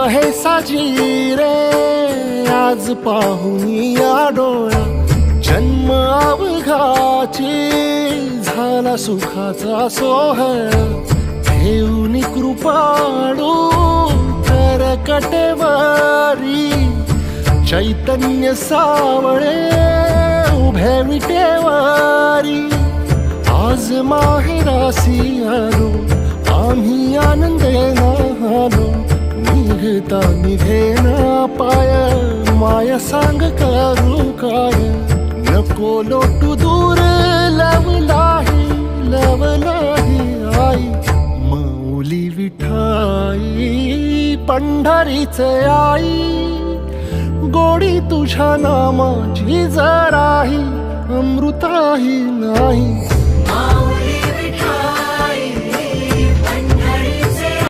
आहे साजी रे आज पाहुनी या डोळा, जन्म अवघाची झाला सुखाचा सोहळा, घेऊन कृपाळू तर कटेवारी, चैतन्य सावळे उभे विटेवारी, आज माहेरासी आलो आम्ही आनंदेना आलो, निघता निघेना पाय माया सांग करू काय, नको लोटू दूर लवलाही आई, मौली विठाई पंढरीचे आई, गोडी तुझ्या नामाची जराही अमृताही नाही. माऊली विठा